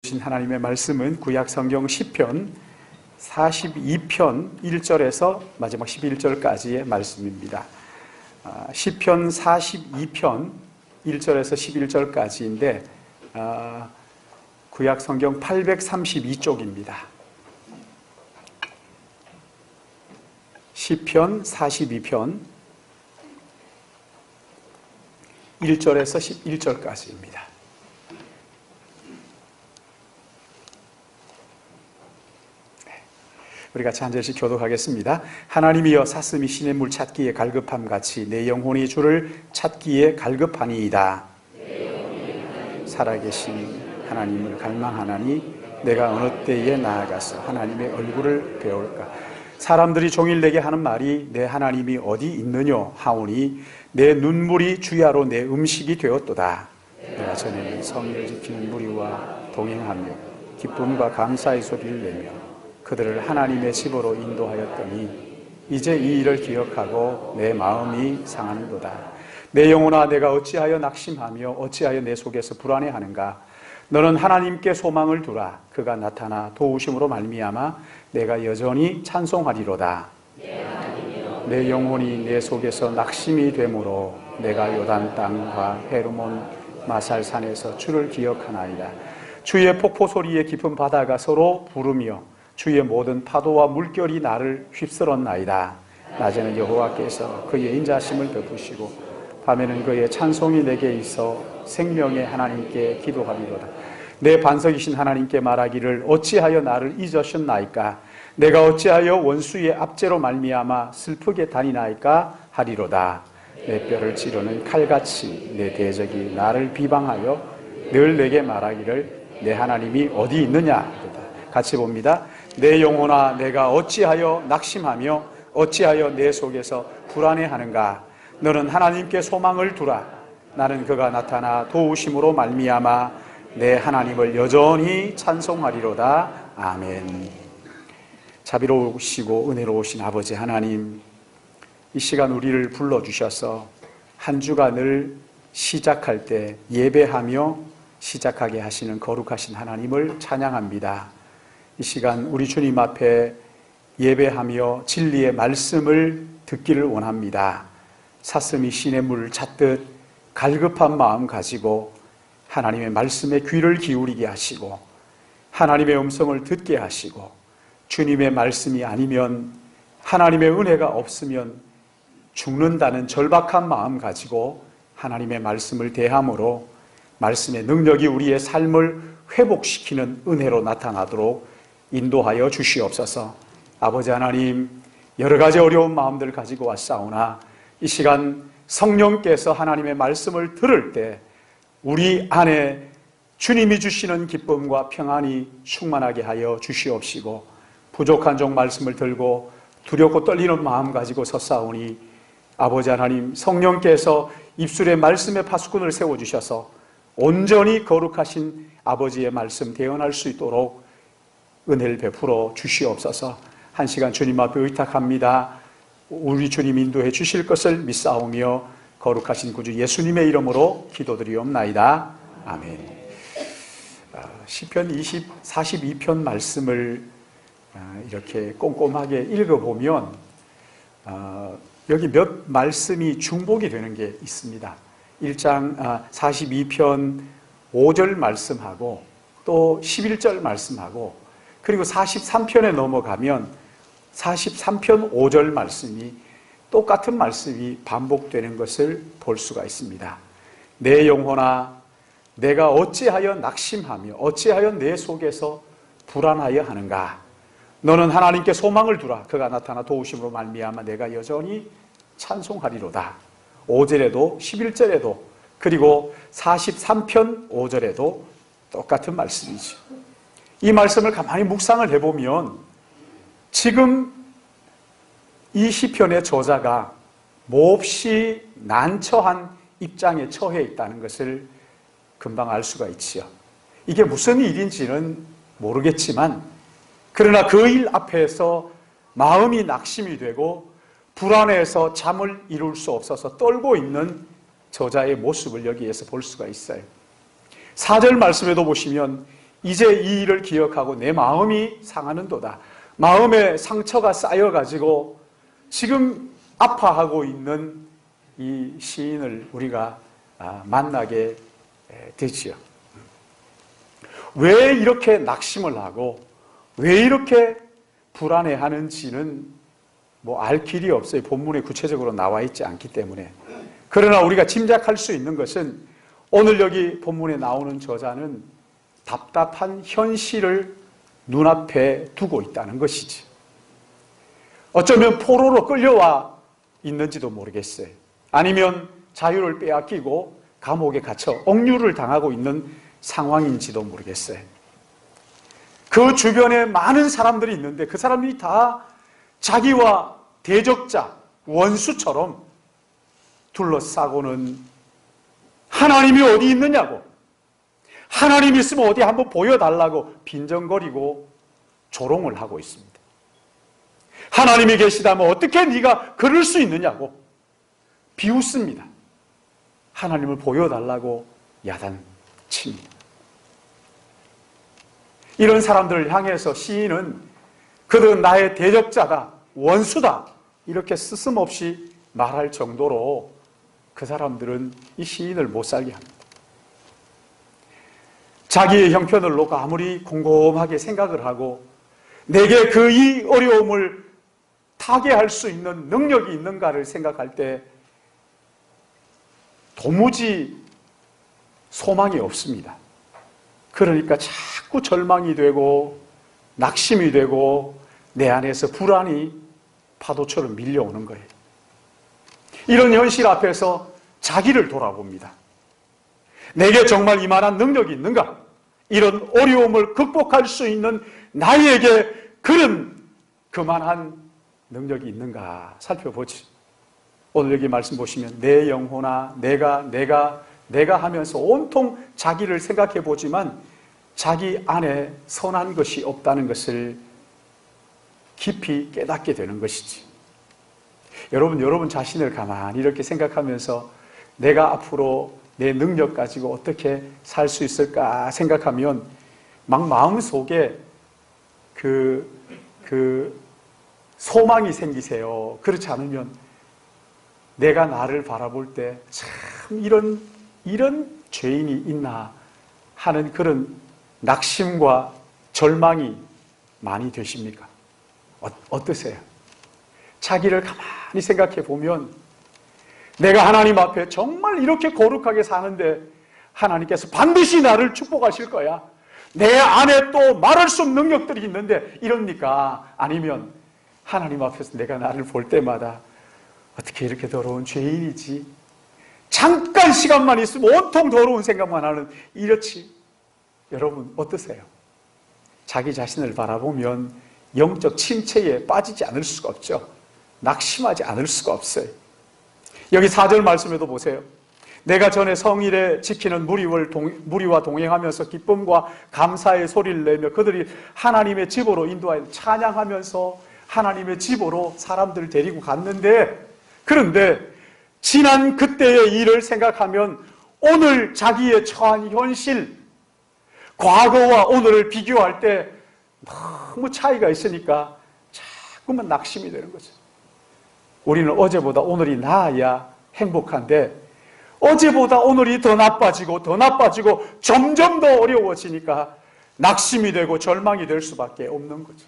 주신 하나님의 말씀은 구약 성경 시편 42편 1절에서 마지막 11절까지의 말씀입니다. 시편 42편 1절에서 11절까지인데 구약 성경 832쪽입니다. 시편 42편 1절에서 11절까지입니다. 우리 같이 한 절씩 교독하겠습니다. 하나님이여 사슴이 시냇물 찾기에 갈급함같이 내 영혼이 주를 찾기에 갈급하니이다. 살아계신 하나님을 갈망하나니 내가 어느 때에 나아가서 하나님의 얼굴을 배울까. 사람들이 종일 내게 하는 말이 내 하나님이 어디 있느뇨 하오니 내 눈물이 주야로 내 음식이 되었도다. 내가 전에는 성의를 지키는 무리와 동행하며 기쁨과 감사의 소리를 내며 그들을 하나님의 집으로 인도하였더니 이제 이 일을 기억하고 내 마음이 상하는도다. 내 영혼아 내가 어찌하여 낙심하며 어찌하여 내 속에서 불안해하는가. 너는 하나님께 소망을 두라. 그가 나타나 도우심으로 말미암아 내가 여전히 찬송하리로다. 내 영혼이 내 속에서 낙심이 되므로 내가 요단 땅과 헤르몬 마살산에서 주를 기억하나이다. 주의 폭포 소리에 깊은 바다가 서로 부르며 주의 모든 파도와 물결이 나를 휩쓸었나이다. 낮에는 여호와께서 그의 인자심을 베푸시고 밤에는 그의 찬송이 내게 있어 생명의 하나님께 기도하리로다. 내 반석이신 하나님께 말하기를 어찌하여 나를 잊으셨나이까. 내가 어찌하여 원수의 압제로 말미암아 슬프게 다니나이까 하리로다. 내 뼈를 찌르는 칼같이 내 대적이 나를 비방하여 늘 내게 말하기를 내 하나님이 어디 있느냐. 같이 봅니다. 내 영혼아 내가 어찌하여 낙심하며 어찌하여 내 속에서 불안해하는가. 너는 하나님께 소망을 두라. 나는 그가 나타나 도우심으로 말미암아 내 하나님을 여전히 찬송하리로다. 아멘. 자비로우시고 은혜로우신 아버지 하나님, 이 시간 우리를 불러주셔서 한 주간을 시작할 때 예배하며 시작하게 하시는 거룩하신 하나님을 찬양합니다. 이 시간 우리 주님 앞에 예배하며 진리의 말씀을 듣기를 원합니다. 사슴이 시냇물을 찾듯 갈급한 마음 가지고 하나님의 말씀에 귀를 기울이게 하시고 하나님의 음성을 듣게 하시고 주님의 말씀이 아니면 하나님의 은혜가 없으면 죽는다는 절박한 마음 가지고 하나님의 말씀을 대함으로 말씀의 능력이 우리의 삶을 회복시키는 은혜로 나타나도록 인도하여 주시옵소서. 아버지 하나님, 여러 가지 어려운 마음들 가지고 왔사오나 이 시간 성령께서 하나님의 말씀을 들을 때 우리 안에 주님이 주시는 기쁨과 평안이 충만하게 하여 주시옵시고 부족한 종 말씀을 들고 두렵고 떨리는 마음 가지고 섰사오니 아버지 하나님, 성령께서 입술에 말씀의 파수꾼을 세워주셔서 온전히 거룩하신 아버지의 말씀 대언할 수 있도록 은혜를 베풀어 주시옵소서. 한 시간 주님 앞에 의탁합니다. 우리 주님 인도해 주실 것을 믿사오며 거룩하신 구주 예수님의 이름으로 기도드리옵나이다. 아멘. 시편 42편 말씀을 이렇게 꼼꼼하게 읽어보면 여기 몇 말씀이 중복이 되는 게 있습니다. 1장 42편 5절 말씀하고 또 11절 말씀하고 그리고 43편에 넘어가면 43편 5절 말씀이 똑같은 말씀이 반복되는 것을 볼 수가 있습니다. 내 영혼아 내가 어찌하여 낙심하며 어찌하여 내 속에서 불안하여 하는가. 너는 하나님께 소망을 두라. 그가 나타나 도우심으로 말미암아 내가 여전히 찬송하리로다. 5절에도 11절에도 그리고 43편 5절에도 똑같은 말씀이죠. 이 말씀을 가만히 묵상을 해보면 지금 이 시편의 저자가 몹시 난처한 입장에 처해 있다는 것을 금방 알 수가 있지요. 이게 무슨 일인지는 모르겠지만 그러나 그 일 앞에서 마음이 낙심이 되고 불안해서 잠을 이룰 수 없어서 떨고 있는 저자의 모습을 여기에서 볼 수가 있어요. 4절 말씀에도 보시면 이제 이 일을 기억하고 내 마음이 상하는도다. 마음에 상처가 쌓여가지고 지금 아파하고 있는 이 시인을 우리가 만나게 되지요. 왜 이렇게 낙심을 하고 왜 이렇게 불안해하는지는 뭐 알 길이 없어요. 본문에 구체적으로 나와 있지 않기 때문에. 그러나 우리가 짐작할 수 있는 것은 오늘 여기 본문에 나오는 저자는 답답한 현실을 눈앞에 두고 있다는 것이지. 어쩌면 포로로 끌려와 있는지도 모르겠어요. 아니면 자유를 빼앗기고 감옥에 갇혀 억류를 당하고 있는 상황인지도 모르겠어요. 그 주변에 많은 사람들이 있는데 그 사람들이 다 자기와 대적자, 원수처럼 둘러싸고는 하나님이 어디 있느냐고, 하나님 있으면 어디 한번 보여달라고 빈정거리고 조롱을 하고 있습니다. 하나님이 계시다면 어떻게 네가 그럴 수 있느냐고 비웃습니다. 하나님을 보여달라고 야단칩니다. 이런 사람들을 향해서 시인은 그들은 나의 대적자다, 원수다 이렇게 스스럼없이 말할 정도로 그 사람들은 이 시인을 못 살게 합니다. 자기의 형편을 놓고 아무리 곰곰하게 생각을 하고 내게 그 이 어려움을 타개할 수 있는 능력이 있는가를 생각할 때 도무지 소망이 없습니다. 그러니까 자꾸 절망이 되고 낙심이 되고 내 안에서 불안이 파도처럼 밀려오는 거예요. 이런 현실 앞에서 자기를 돌아봅니다. 내게 정말 이만한 능력이 있는가? 이런 어려움을 극복할 수 있는 나에게 그만한 능력이 있는가 살펴보지. 오늘 여기 말씀 보시면 내 영혼아 내가 하면서 온통 자기를 생각해 보지만 자기 안에 선한 것이 없다는 것을 깊이 깨닫게 되는 것이지. 여러분 자신을 가만히 이렇게 생각하면서 내가 앞으로 내 능력 가지고 어떻게 살 수 있을까 생각하면 막 마음속에 그 소망이 생기세요. 그렇지 않으면 내가 나를 바라볼 때 참 이런 죄인이 있나 하는 그런 낙심과 절망이 많이 되십니까? 어떠세요? 자기를 가만히 생각해 보면 내가 하나님 앞에 정말 이렇게 거룩하게 사는데 하나님께서 반드시 나를 축복하실 거야. 내 안에 또 말할 수 없는 능력들이 있는데 이럽니까? 아니면 하나님 앞에서 내가 나를 볼 때마다 어떻게 이렇게 더러운 죄인이지? 잠깐 시간만 있으면 온통 더러운 생각만 하는 이렇지. 여러분 어떠세요? 자기 자신을 바라보면 영적 침체에 빠지지 않을 수가 없죠. 낙심하지 않을 수가 없어요. 여기 4절 말씀에도 보세요. 내가 전에 성일에 지키는 무리와 동행하면서 기쁨과 감사의 소리를 내며 그들이 하나님의 집으로 인도하여 찬양하면서 하나님의 집으로 사람들을 데리고 갔는데, 그런데 지난 그때의 일을 생각하면 오늘 자기의 처한 현실, 과거와 오늘을 비교할 때 너무 차이가 있으니까 자꾸만 낙심이 되는 거죠. 우리는 어제보다 오늘이 나아야 행복한데 어제보다 오늘이 더 나빠지고 점점 더 어려워지니까 낙심이 되고 절망이 될 수밖에 없는 거죠.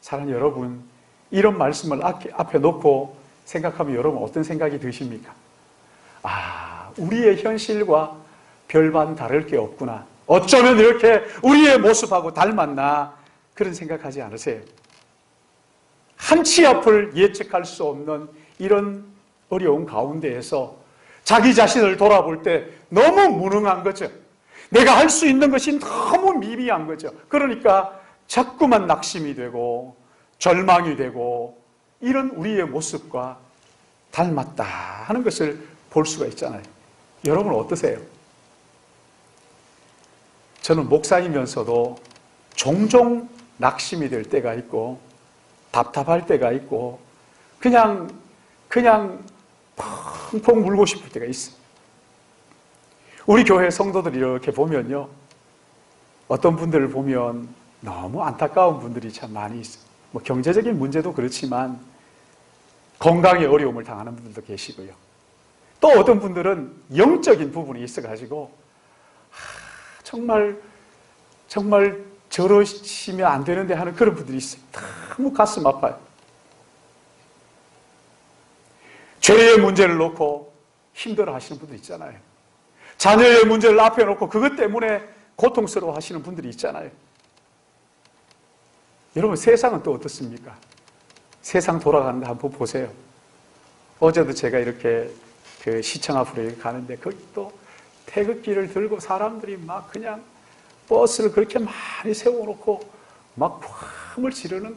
사랑하는 여러분, 이런 말씀을 앞에 놓고 생각하면 여러분 어떤 생각이 드십니까? 우리의 현실과 별반 다를 게 없구나. 어쩌면 이렇게 우리의 모습하고 닮았나, 그런 생각하지 않으세요? 한치 앞을 예측할 수 없는 이런 어려운 가운데에서 자기 자신을 돌아볼 때 너무 무능한 거죠. 내가 할 수 있는 것이 너무 미비한 거죠. 그러니까 자꾸만 낙심이 되고 절망이 되고 이런 우리의 모습과 닮았다 하는 것을 볼 수가 있잖아요. 여러분 어떠세요? 저는 목사이면서도 종종 낙심이 될 때가 있고 답답할 때가 있고 그냥 펑펑 울고 싶을 때가 있어요. 우리 교회 성도들이 이렇게 보면요, 어떤 분들을 보면 너무 안타까운 분들이 참 많이 있어요. 뭐 경제적인 문제도 그렇지만 건강에 어려움을 당하는 분들도 계시고요. 또 어떤 분들은 영적인 부분이 있어가지고 정말 저러시면 안 되는데 하는 그런 분들이 있어요. 너무 가슴 아파요. 죄의 문제를 놓고 힘들어 하시는 분들 있잖아요. 자녀의 문제를 앞에 놓고 그것 때문에 고통스러워 하시는 분들이 있잖아요. 여러분, 세상은 또 어떻습니까? 세상 돌아가는 거 한번 보세요. 어제도 제가 이렇게 그 시청 앞으로 가는데 거기 또 태극기를 들고 사람들이 막 그냥 버스를 그렇게 많이 세워놓고 막 화음을 지르는.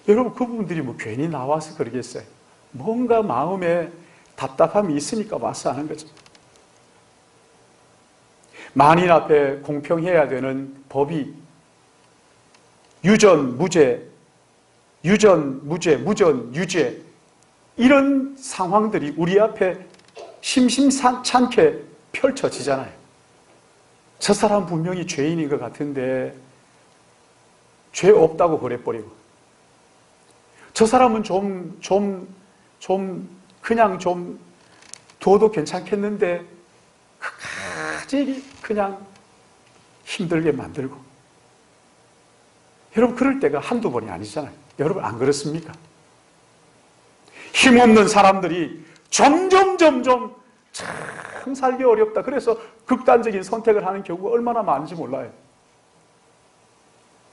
여러분, 그분들이 뭐 괜히 나와서 그러겠어요? 뭔가 마음에 답답함이 있으니까 와서 하는 거죠. 만인 앞에 공평해야 되는 법이 유전, 무죄, 무전, 유죄, 이런 상황들이 우리 앞에 심심찮게 펼쳐지잖아요. 저 사람 분명히 죄인인 것 같은데 죄 없다고 그래버리고, 저 사람은 그냥 좀 둬도 괜찮겠는데 끝까지 그냥 힘들게 만들고. 여러분, 그럴 때가 한두 번이 아니잖아요. 여러분, 안 그렇습니까? 힘없는 사람들이 점점 참 살기 어렵다. 그래서 극단적인 선택을 하는 경우가 얼마나 많은지 몰라요.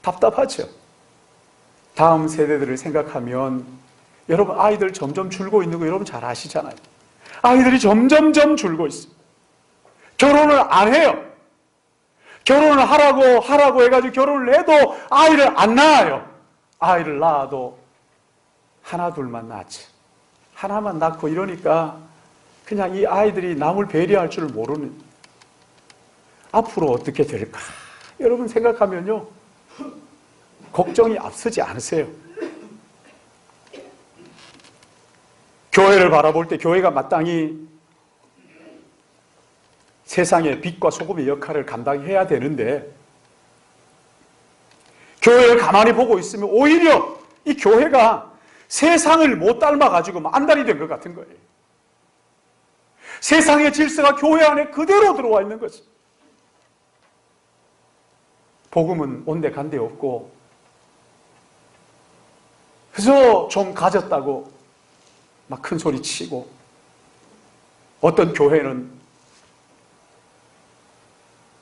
답답하죠. 다음 세대들을 생각하면 여러분, 아이들 점점 줄고 있는 거 여러분 잘 아시잖아요. 아이들이 점점 줄고 있어요. 결혼을 안 해요. 결혼을 하라고 해가지고 결혼을 해도 아이를 안 낳아요. 아이를 낳아도 하나 둘만 낳지. 하나만 낳고 이러니까 그냥 이 아이들이 남을 배려할 줄 모르는. 앞으로 어떻게 될까? 여러분 생각하면요, 걱정이 앞서지 않으세요. 교회를 바라볼 때 교회가 마땅히 세상의 빛과 소금의 역할을 감당해야 되는데, 교회를 가만히 보고 있으면 오히려 이 교회가 세상을 못 닮아가지고 안달이 된 것 같은 거예요. 세상의 질서가 교회 안에 그대로 들어와 있는 거지. 복음은 온데 간데 없고, 그래서 좀 가졌다고 막 큰 소리 치고, 어떤 교회는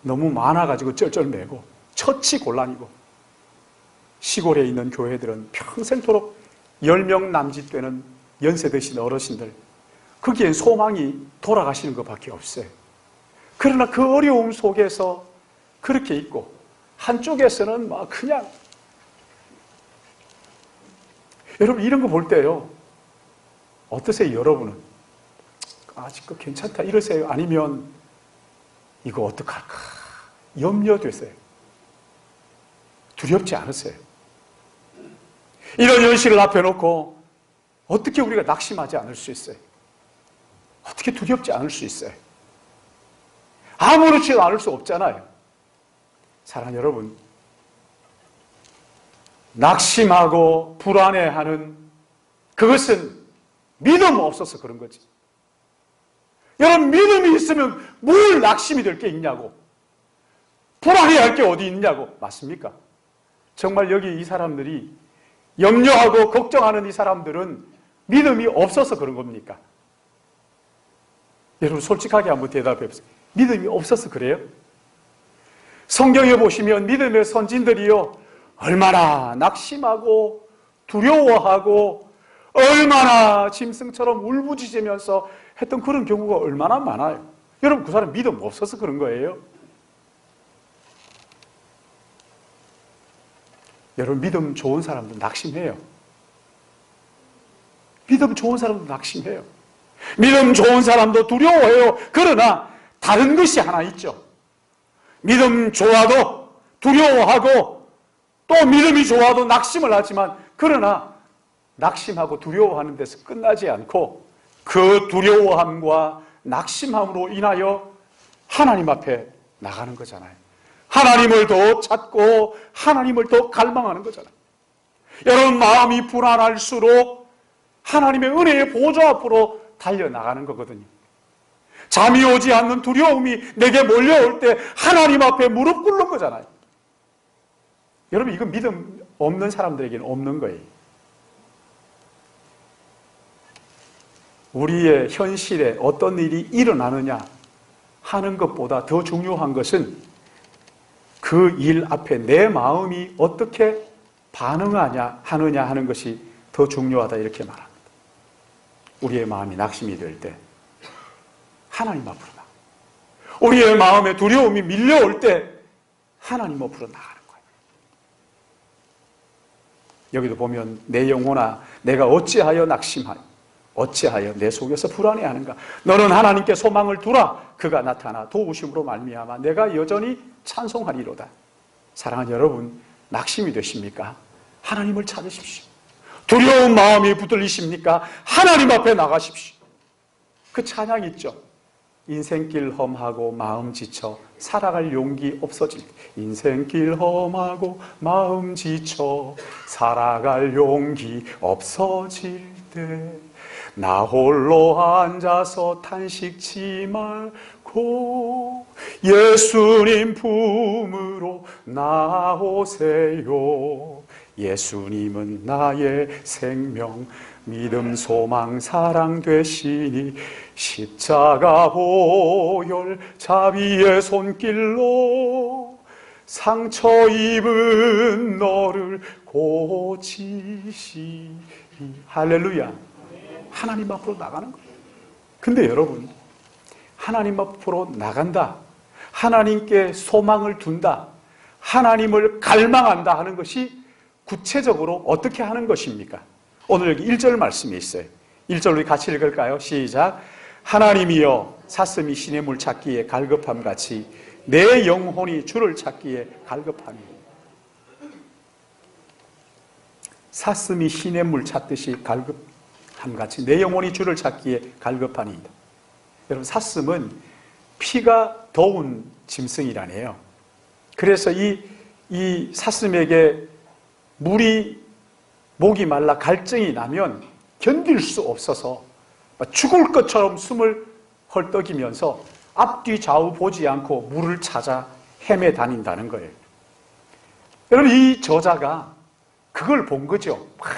너무 많아가지고 쩔쩔매고 처치곤란이고, 시골에 있는 교회들은 평생토록 10명 남짓 되는 연세 드신 어르신들, 거기엔 소망이 돌아가시는 것밖에 없어요. 그러나 그 어려움 속에서 그렇게 있고, 한쪽에서는 막 그냥, 여러분 이런 거 볼 때요, 어떠세요? 여러분은 아직도 괜찮다 이러세요? 아니면 이거 어떡할까 염려되세요? 두렵지 않으세요? 이런 현실을 앞에 놓고 어떻게 우리가 낙심하지 않을 수 있어요? 어떻게 두렵지 않을 수 있어요? 아무렇지도 않을 수 없잖아요. 사랑하는 여러분, 낙심하고 불안해하는 그것은 믿음 없어서 그런 거지. 여러분, 믿음이 있으면 뭘 낙심이 될 게 있냐고, 불안해할 게 어디 있냐고. 맞습니까? 정말 여기 이 사람들이 염려하고 걱정하는 이 사람들은 믿음이 없어서 그런 겁니까? 여러분 솔직하게 한번 대답해 보세요. 믿음이 없어서 그래요? 성경에 보시면 믿음의 선진들이요, 얼마나 낙심하고 두려워하고 얼마나 짐승처럼 울부짖으면서 했던 그런 경우가 얼마나 많아요. 여러분, 그 사람 믿음 없어서 그런 거예요. 여러분, 믿음 좋은 사람도 낙심해요. 믿음 좋은 사람도 낙심해요. 믿음 좋은 사람도 두려워해요. 그러나 다른 것이 하나 있죠. 믿음 좋아도 두려워하고, 또 믿음이 좋아도 낙심을 하지만, 그러나 낙심하고 두려워하는 데서 끝나지 않고 그 두려워함과 낙심함으로 인하여 하나님 앞에 나가는 거잖아요. 하나님을 더 찾고 하나님을 더 갈망하는 거잖아요. 여러분, 마음이 불안할수록 하나님의 은혜의 보좌 앞으로 달려나가는 거거든요. 잠이 오지 않는 두려움이 내게 몰려올 때 하나님 앞에 무릎 꿇는 거잖아요. 여러분, 이거 믿음 없는 사람들에게는 없는 거예요. 우리의 현실에 어떤 일이 일어나느냐 하는 것보다 더 중요한 것은 그 일 앞에 내 마음이 어떻게 반응하냐 하느냐 하는 것이 더 중요하다, 이렇게 말합니다. 우리의 마음이 낙심이 될 때 하나님 앞으로 나가. 우리의 마음에 두려움이 밀려올 때 하나님 앞으로 나가는 거예요. 여기도 보면 내 영혼아 내가 어찌하여 낙심하여 어찌하여 내 속에서 불안해하는가. 너는 하나님께 소망을 두라. 그가 나타나 도우심으로 말미암아 내가 여전히 찬송하리로다. 사랑하는 여러분, 낙심이 되십니까? 하나님을 찾으십시오. 두려운 마음이 붙들리십니까? 하나님 앞에 나가십시오. 그 찬양 있죠. 인생길 험하고 마음 지쳐 살아갈 용기 없어질 때, 인생길 험하고 마음 지쳐 살아갈 용기 없어질 때 나 홀로 앉아서 탄식치 말고 예수님 품으로 나오세요. 예수님은 나의 생명, 믿음, 소망, 사랑 되시니 십자가 보혈 자비의 손길로 상처 입은 너를 고치시니. 할렐루야. 하나님 앞으로 나가는 거예요. 근데 여러분, 하나님 앞으로 나간다, 하나님께 소망을 둔다, 하나님을 갈망한다 하는 것이 구체적으로 어떻게 하는 것입니까? 오늘 여기 1절 말씀이 있어요. 1절 우리 같이 읽을까요? 시작. 하나님이여 사슴이 시냇물 찾기에 갈급함같이 내 영혼이 주를 찾기에 갈급하니. 사슴이 시냇물 찾듯이 갈급함같이 내 영혼이 주를 찾기에 갈급하니이다. 여러분, 사슴은 피가 더운 짐승이라네요. 그래서 이 사슴에게 물이 목이 말라 갈증이 나면 견딜 수 없어서 죽을 것처럼 숨을 헐떡이면서 앞뒤 좌우 보지 않고 물을 찾아 헤매 다닌다는 거예요. 여러분, 이 저자가 그걸 본 거죠. 막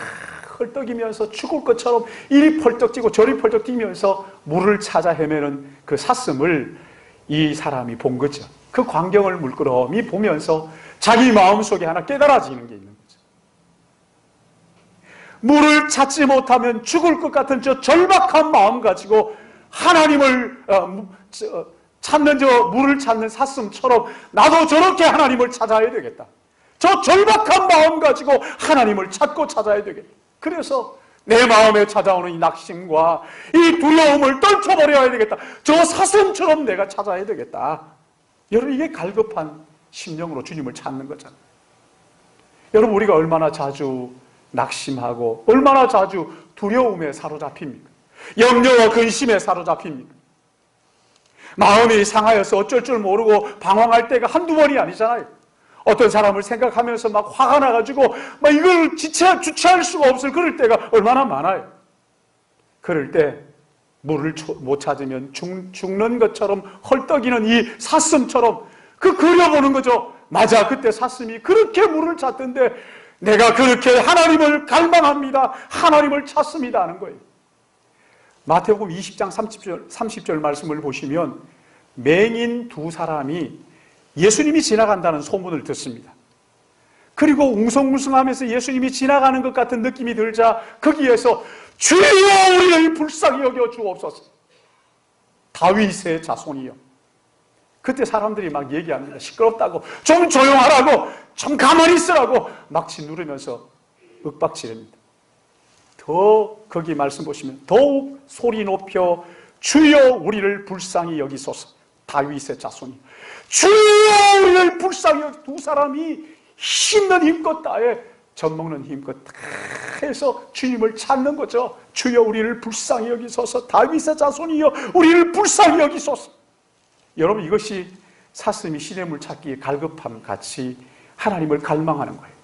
헐떡이면서 죽을 것처럼 이리 펄떡 뛰고 저리 펄떡 뛰면서 물을 찾아 헤매는 그 사슴을 이 사람이 본 거죠. 그 광경을 물끄러미 보면서 자기 마음속에 하나 깨달아지는 게 있는 거죠. 물을 찾지 못하면 죽을 것 같은 저 절박한 마음 가지고 하나님을 찾는 저 물을 찾는 사슴처럼 나도 저렇게 하나님을 찾아야 되겠다. 저 절박한 마음 가지고 하나님을 찾고 찾아야 되겠다. 그래서 내 마음에 찾아오는 이 낙심과 이 두려움을 떨쳐버려야 되겠다. 저 사슴처럼 내가 찾아야 되겠다. 여러분, 이게 갈급한 심령으로 주님을 찾는 거잖아요. 여러분, 우리가 얼마나 자주 낙심하고 얼마나 자주 두려움에 사로잡힙니까? 염려와 근심에 사로잡힙니까? 마음이 상하여서 어쩔 줄 모르고 방황할 때가 한두 번이 아니잖아요. 어떤 사람을 생각하면서 막 화가 나가지고 막 이걸 주체할 수가 없을 그럴 때가 얼마나 많아요. 그럴 때 물을 못 찾으면 죽는 것처럼 헐떡이는 이 사슴처럼 그려보는 거죠. 맞아, 그때 사슴이 그렇게 물을 찾던데 내가 그렇게 하나님을 갈망합니다, 하나님을 찾습니다 하는 거예요. 마태복음 20장 30절 말씀을 보시면 맹인 두 사람이 예수님이 지나간다는 소문을 듣습니다. 그리고 웅성웅성하면서 예수님이 지나가는 것 같은 느낌이 들자 거기에서 주여 우리를 불쌍히 여겨 주옵소서, 다윗의 자손이여. 그때 사람들이 막 얘기합니다. 시끄럽다고, 좀 조용하라고, 좀 가만히 있으라고 막치 누르면서 윽박지릅니다. 더 거기 말씀 보시면 더욱 소리 높여 주여 우리를 불쌍히 여기소서, 다윗의 자손이 주여 우리를 불쌍히 여기. 두 사람이 힘든 힘껏 다해 젖먹는 힘껏 다 해서 주님을 찾는 거죠. 주여 우리를 불쌍히 여기소서, 다윗의 자손이여 우리를 불쌍히 여기소서. 여러분, 이것이 사슴이 시냇물 찾기에 갈급함 같이 하나님을 갈망하는 거예요.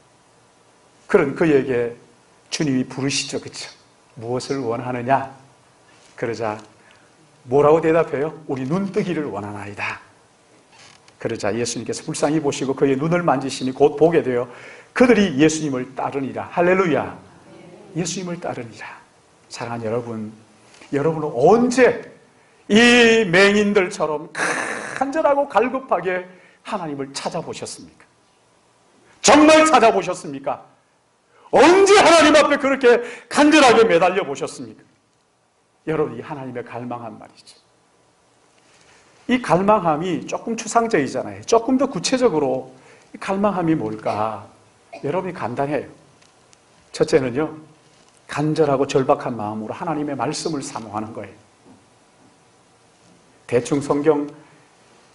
그런 그에게 주님이 부르시죠. 그렇죠? 무엇을 원하느냐? 그러자 뭐라고 대답해요? 우리 눈뜨기를 원하나이다. 그러자 예수님께서 불쌍히 보시고 그의 눈을 만지시니 곧 보게 되어 그들이 예수님을 따르니라. 할렐루야. 예수님을 따르니라. 사랑하는 여러분, 여러분은 언제 이 맹인들처럼 간절하고 갈급하게 하나님을 찾아보셨습니까? 정말 찾아보셨습니까? 언제 하나님 앞에 그렇게 간절하게 매달려 보셨습니까? 여러분, 이 하나님의 갈망한 말이죠. 이 갈망함이 조금 추상적이잖아요. 조금 더 구체적으로 이 갈망함이 뭘까? 여러분이 간단해요. 첫째는요, 간절하고 절박한 마음으로 하나님의 말씀을 사모하는 거예요. 대충 성경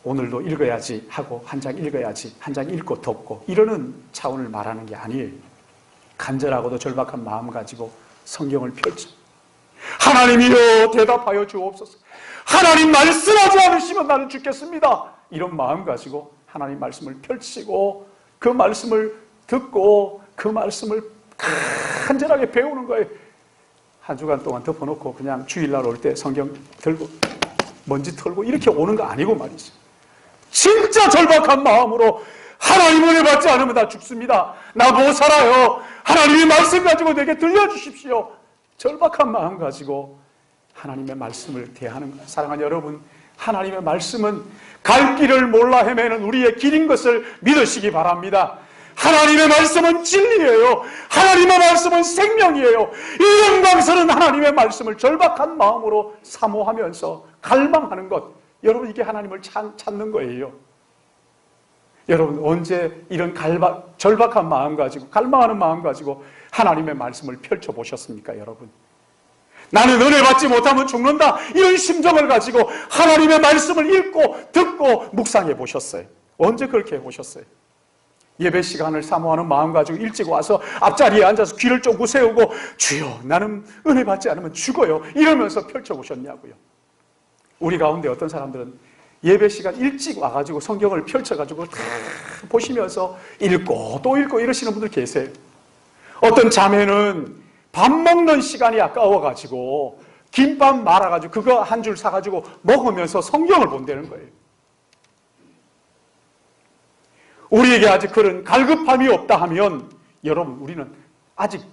오늘도 읽어야지 하고 한 장 읽어야지, 한 장 읽고 덮고 이러는 차원을 말하는 게 아니에요. 간절하고도 절박한 마음 가지고 성경을 펼쳐. 하나님이여 대답하여 주옵소서. 하나님 말씀하지 않으시면 나는 죽겠습니다. 이런 마음 가지고 하나님 말씀을 펼치고 그 말씀을 듣고 그 말씀을 간절하게 배우는 거예요. 한 주간 동안 덮어놓고 그냥 주일날 올 때 성경 들고 먼지 털고 이렇게 오는 거 아니고 말이죠. 진짜 절박한 마음으로 하나님 은혜 받지 않으면 나 죽습니다. 나 못 살아요. 하나님의 말씀 가지고 내게 들려주십시오. 절박한 마음 가지고 하나님의 말씀을 대하는 거예요. 사랑하는 여러분, 하나님의 말씀은 갈 길을 몰라 헤매는 우리의 길인 것을 믿으시기 바랍니다. 하나님의 말씀은 진리예요. 하나님의 말씀은 생명이에요. 이 영광스러운 하나님의 말씀을 절박한 마음으로 사모하면서 갈망하는 것, 여러분 이게 하나님을 찾는 거예요. 여러분 언제 이런 절박한 마음 가지고 갈망하는 마음 가지고 하나님의 말씀을 펼쳐보셨습니까? 여러분, 나는 은혜 받지 못하면 죽는다 이런 심정을 가지고 하나님의 말씀을 읽고 듣고 묵상해 보셨어요? 언제 그렇게 해보셨어요? 예배 시간을 사모하는 마음 가지고 일찍 와서 앞자리에 앉아서 귀를 쫑긋 세우고 주여 나는 은혜 받지 않으면 죽어요 이러면서 펼쳐보셨냐고요. 우리 가운데 어떤 사람들은 예배 시간 일찍 와가지고 성경을 펼쳐가지고 다 보시면서 읽고 또 읽고 이러시는 분들 계세요. 어떤 자매는 밥 먹는 시간이 아까워가지고 김밥 말아가지고 그거 한 줄 사가지고 먹으면서 성경을 본다는 거예요. 우리에게 아직 그런 갈급함이 없다 하면 여러분 우리는 아직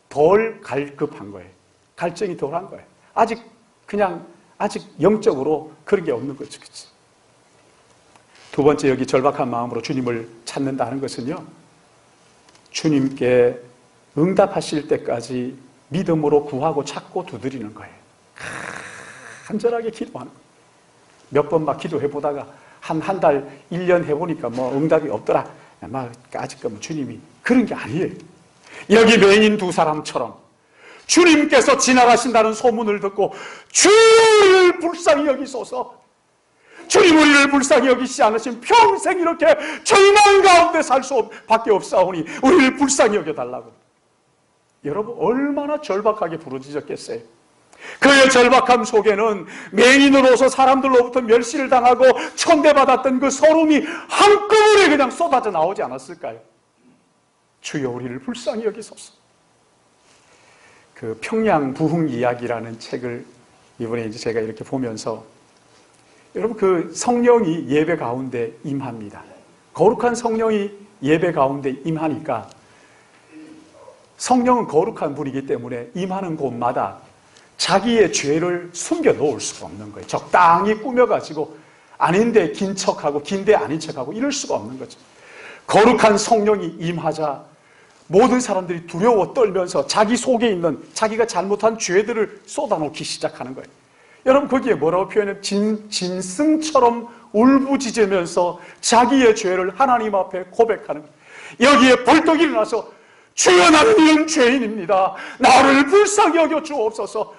덜 갈급한 거예요. 갈증이 덜한 거예요. 아직 영적으로 그런 게 없는 거죠. 그치? 두 번째, 여기 절박한 마음으로 주님을 찾는다는 것은요, 주님께 응답하실 때까지 믿음으로 구하고 찾고 두드리는 거예요. 간절하게 기도하는 거예요. 몇 번 막 기도해 보다가 한 달, 1년 해보니까 뭐 응답이 없더라. 아직까지 주님이 그런 게 아니에요. 여기 맹인 두 사람처럼 주님께서 지나가신다는 소문을 듣고 주를 불쌍히 여기소서. 주님 우리를 불쌍히 여기시지 않으시면 평생 이렇게 절망 가운데 살 수밖에 없사오니 우리를 불쌍히 여겨달라고. 여러분 얼마나 절박하게 부르짖었겠어요. 그의 절박함 속에는 맹인으로서 사람들로부터 멸시를 당하고 천대받았던 그 서름이 한꺼번에 그냥 쏟아져 나오지 않았을까요? 주여 우리를 불쌍히 여기소서. 그 평양 부흥 이야기라는 책을 이번에 이제 제가 이렇게 보면서 여러분 그 성령이 예배 가운데 임합니다. 거룩한 성령이 예배 가운데 임하니까 성령은 거룩한 분이기 때문에 임하는 곳마다 자기의 죄를 숨겨 놓을 수가 없는 거예요. 적당히 꾸며가지고 아닌데 긴 척하고 긴데 아닌 척하고 이럴 수가 없는 거죠. 거룩한 성령이 임하자 모든 사람들이 두려워 떨면서 자기 속에 있는 자기가 잘못한 죄들을 쏟아놓기 시작하는 거예요. 여러분 거기에 뭐라고 표현해요? 짐승처럼 울부짖으면서 자기의 죄를 하나님 앞에 고백하는 거예요. 여기에 벌떡 일어나서 주여 나는 이런 죄인입니다. 나를 불쌍히 여겨 주옵소서.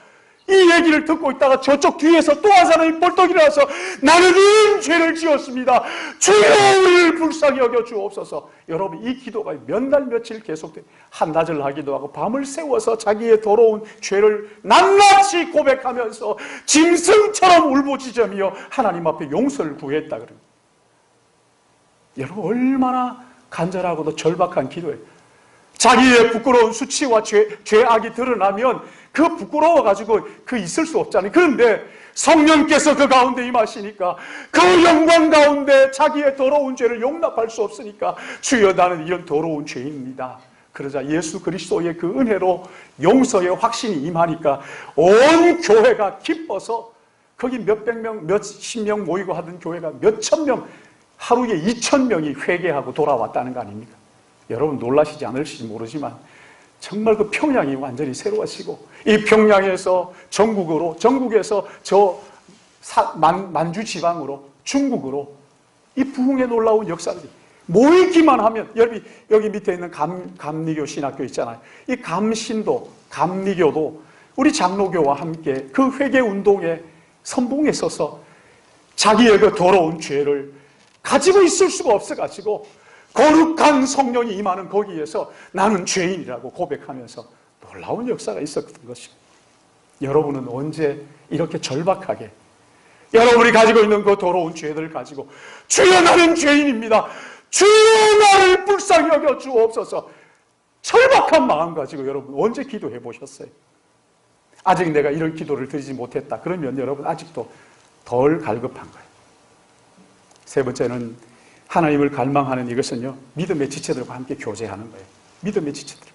이 얘기를 듣고 있다가 저쪽 뒤에서 또 한 사람이 벌떡 일어나서 나는 이런 죄를 지었습니다. 주여 우리를 불쌍히 여겨 주옵소서. 여러분, 이 기도가 몇 날 며칠 계속돼 한낮을 하기도 하고 밤을 새워서 자기의 더러운 죄를 낱낱이 고백하면서 짐승처럼 울부짖으며 하나님 앞에 용서를 구했다 그럽니다. 여러분, 얼마나 간절하고도 절박한 기도예요. 자기의 부끄러운 수치와 죄악이 드러나면 그 부끄러워가지고 그 있을 수 없잖아요. 그런데 성령께서 그 가운데 임하시니까 그 영광 가운데 자기의 더러운 죄를 용납할 수 없으니까 주여 나는 이런 더러운 죄인입니다. 그러자 예수 그리스도의 그 은혜로 용서의 확신이 임하니까 온 교회가 기뻐서 거기 몇백 명, 몇십 명 모이고 하던 교회가 몇천 명, 하루에 2,000명이 회개하고 돌아왔다는 거 아닙니까? 여러분 놀라시지 않으실지 모르지만 정말 그 평양이 완전히 새로워지고 이 평양에서 전국에서 저 만주 지방으로 중국으로 이 부흥의 놀라운 역사들이 모이기만 하면 여기 밑에 있는 감리교 신학교 있잖아요. 이 감신도 감리교도 우리 장로교와 함께 그 회개 운동의 선봉에 서서 자기의 그 더러운 죄를 가지고 있을 수가 없어가지고 거룩한 성령이 임하는 거기에서 나는 죄인이라고 고백하면서 놀라운 역사가 있었던 것입니다. 여러분은 언제 이렇게 절박하게 여러분이 가지고 있는 그 더러운 죄들을 가지고 주여 나는 죄인입니다. 주여 나를 불쌍히 여겨 주옵소서. 절박한 마음 가지고 여러분 언제 기도해 보셨어요? 아직 내가 이런 기도를 드리지 못했다. 그러면 여러분 아직도 덜 갈급한 거예요. 세 번째는 하나님을 갈망하는 이것은요, 믿음의 지체들과 함께 교제하는 거예요. 믿음의 지체들.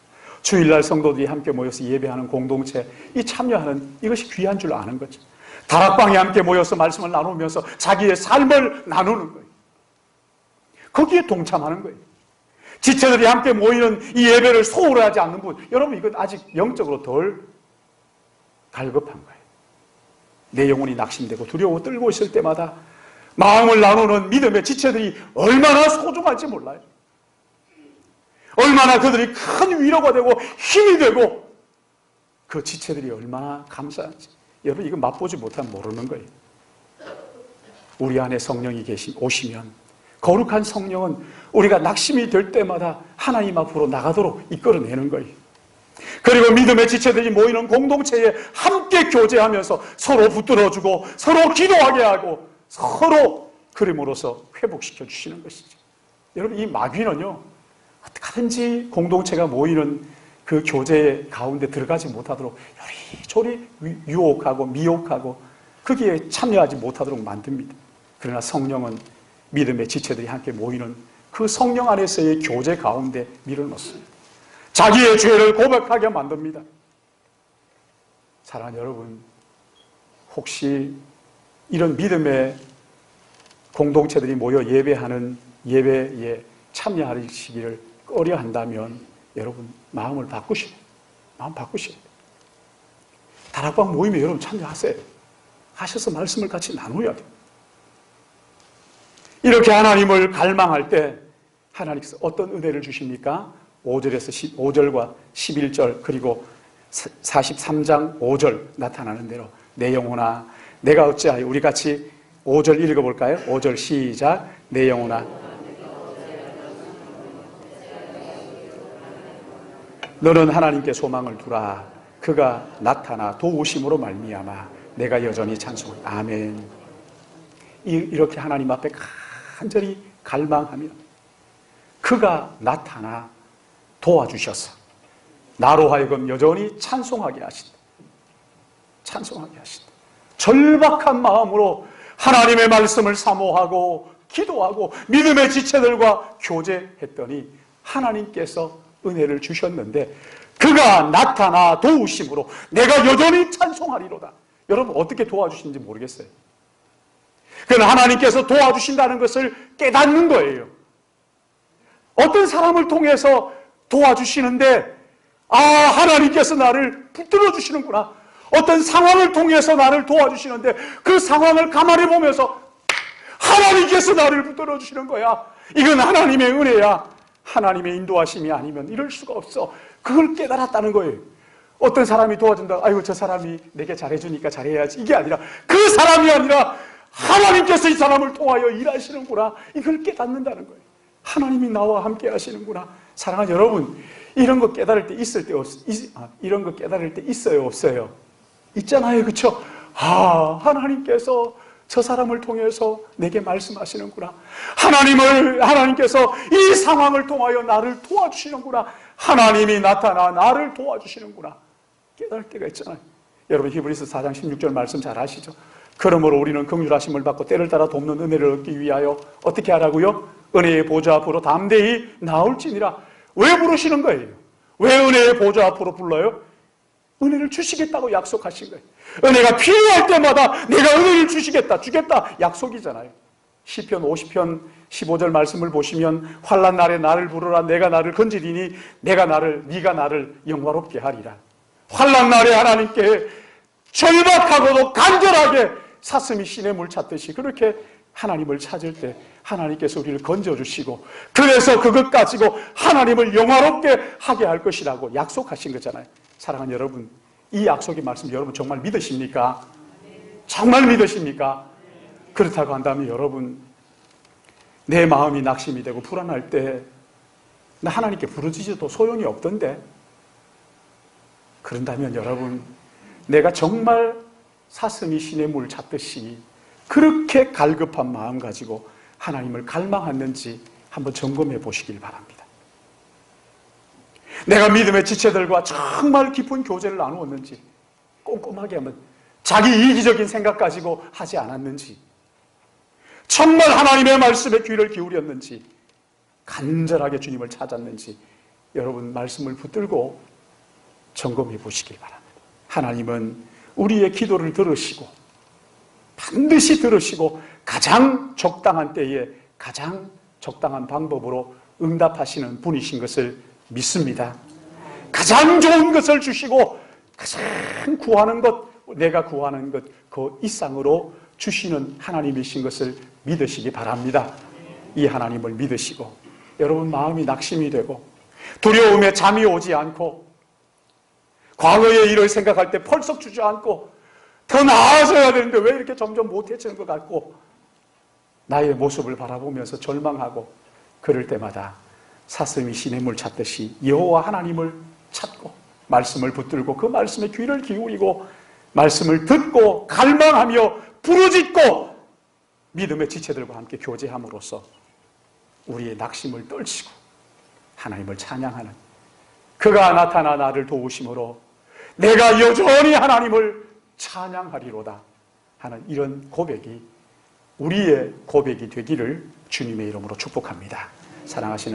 주일날 성도들이 함께 모여서 예배하는 공동체, 이 참여하는 이것이 귀한 줄 아는 거죠. 다락방에 함께 모여서 말씀을 나누면서 자기의 삶을 나누는 거예요. 거기에 동참하는 거예요. 지체들이 함께 모이는 이 예배를 소홀히 하지 않는 분, 여러분 이건 아직 영적으로 덜 갈급한 거예요. 내 영혼이 낙심되고 두려워 떨고 있을 때마다 마음을 나누는 믿음의 지체들이 얼마나 소중한지 몰라요. 얼마나 그들이 큰 위로가 되고 힘이 되고 그 지체들이 얼마나 감사한지 여러분 이거 맛보지 못하면 모르는 거예요. 우리 안에 성령이 오시면 거룩한 성령은 우리가 낙심이 될 때마다 하나님 앞으로 나가도록 이끌어내는 거예요. 그리고 믿음의 지체들이 모이는 공동체에 함께 교제하면서 서로 붙들어주고 서로 기도하게 하고 서로 그림으로써 회복시켜 주시는 것이죠. 여러분 이 마귀는요 어떻게든지 공동체가 모이는 그 교제 가운데 들어가지 못하도록 요리조리 유혹하고 미혹하고 거기에 참여하지 못하도록 만듭니다. 그러나 성령은 믿음의 지체들이 함께 모이는 그 성령 안에서의 교제 가운데 밀어넣습니다. 자기의 죄를 고백하게 만듭니다. 사랑하는 여러분, 혹시 이런 믿음의 공동체들이 모여 예배하는 예배에 참여하시기를 꺼려 한다면 여러분 마음 바꾸셔야 돼요. 다락방 모임에 여러분 참여하세요. 하셔서 말씀을 같이 나누어야 돼요. 이렇게 하나님을 갈망할 때 하나님께서 어떤 은혜를 주십니까? 5절과 11절 그리고 43장 5절 나타나는 대로 내 영혼아 내가 어찌하여 우리 같이 5절 읽어볼까요? 5절 시작. 내 영혼아 너는 하나님께 소망을 두라. 그가 나타나 도우심으로 말미암아 내가 여전히 찬송한다. 아멘. 이렇게 하나님 앞에 간절히 갈망하며 그가 나타나 도와주셔서 나로 하여금 여전히 찬송하게 하신다. 찬송하게 하신다. 절박한 마음으로 하나님의 말씀을 사모하고 기도하고 믿음의 지체들과 교제했더니 하나님께서 은혜를 주셨는데 그가 나타나 도우심으로 내가 여전히 찬송하리로다. 여러분 어떻게 도와주시는지 모르겠어요. 그러나 하나님께서 도와주신다는 것을 깨닫는 거예요. 어떤 사람을 통해서 도와주시는데 하나님께서 나를 붙들어 주시는구나. 어떤 상황을 통해서 나를 도와주시는데 그 상황을 가만히 보면서 하나님께서 나를 붙들어 주시는 거야. 이건 하나님의 은혜야. 하나님의 인도하심이 아니면 이럴 수가 없어. 그걸 깨달았다는 거예요. 어떤 사람이 도와준다. 아이고 저 사람이 내게 잘해주니까 잘해야지. 이게 아니라 그 사람이 아니라 하나님께서 이 사람을 통하여 일하시는구나. 이걸 깨닫는다는 거예요. 하나님이 나와 함께 하시는구나. 사랑하는 여러분, 이런 거 깨달을 때 이런 거 깨달을 때 있어요, 없어요? 있잖아요, 그렇죠? 하나님께서 저 사람을 통해서 내게 말씀하시는구나. 하나님께서 이 상황을 통하여 나를 도와주시는구나. 하나님이 나타나 나를 도와주시는구나. 깨달을 때가 있잖아요. 여러분 히브리서 4장 16절 말씀 잘 아시죠? 그러므로 우리는 긍휼하심을 받고 때를 따라 돕는 은혜를 얻기 위하여 어떻게 하라고요? 은혜의 보좌 앞으로 담대히 나올지니라. 왜 부르시는 거예요? 왜 은혜의 보좌 앞으로 불러요? 은혜를 주시겠다고 약속하신 거예요. 은혜가 필요할 때마다 내가 은혜를 주시겠다, 주겠다 약속이잖아요. 시편 50편 15절 말씀을 보시면 환난 날에 나를 부르라. 내가 나를 건지리니 네가 나를 영화롭게 하리라. 환난 날에 하나님께 절박하고도 간절하게 사슴이 시냇물 찾듯이 그렇게 하나님을 찾을 때 하나님께서 우리를 건져주시고 그래서 그것 가지고 하나님을 영화롭게 하게 할 것이라고 약속하신 거잖아요. 사랑하는 여러분, 이 약속의 말씀 여러분 정말 믿으십니까? 정말 믿으십니까? 그렇다고 한다면 여러분, 내 마음이 낙심이 되고 불안할 때 나 하나님께 부르짖어도 소용이 없던데, 그런다면 여러분, 내가 정말 사슴이 시냇물 찾듯이 그렇게 갈급한 마음 가지고 하나님을 갈망했는지 한번 점검해 보시길 바랍니다. 내가 믿음의 지체들과 정말 깊은 교제를 나누었는지, 꼼꼼하게 한번 자기 이기적인 생각 가지고 하지 않았는지, 정말 하나님의 말씀에 귀를 기울였는지, 간절하게 주님을 찾았는지 여러분 말씀을 붙들고 점검해 보시길 바랍니다. 하나님은 우리의 기도를 들으시고 반드시 들으시고 가장 적당한 때에 가장 적당한 방법으로 응답하시는 분이신 것을 믿습니다. 가장 좋은 것을 주시고 가장 구하는 것, 내가 구하는 것 그 이상으로 주시는 하나님이신 것을 믿으시기 바랍니다. 이 하나님을 믿으시고 여러분 마음이 낙심이 되고 두려움에 잠이 오지 않고 과거의 일을 생각할 때 펄썩 주저앉고 더 나아져야 되는데 왜 이렇게 점점 못해지는 것 같고 나의 모습을 바라보면서 절망하고 그럴 때마다 사슴이 시냇물 찾듯이 여호와 하나님을 찾고 말씀을 붙들고 그 말씀에 귀를 기울이고 말씀을 듣고 갈망하며 부르짖고 믿음의 지체들과 함께 교제함으로써 우리의 낙심을 떨치고 하나님을 찬양하는, 그가 나타나 나를 도우심으로 내가 여전히 하나님을 찬양하리로다 하는 이런 고백이 우리의 고백이 되기를 주님의 이름으로 축복합니다. 사랑하시는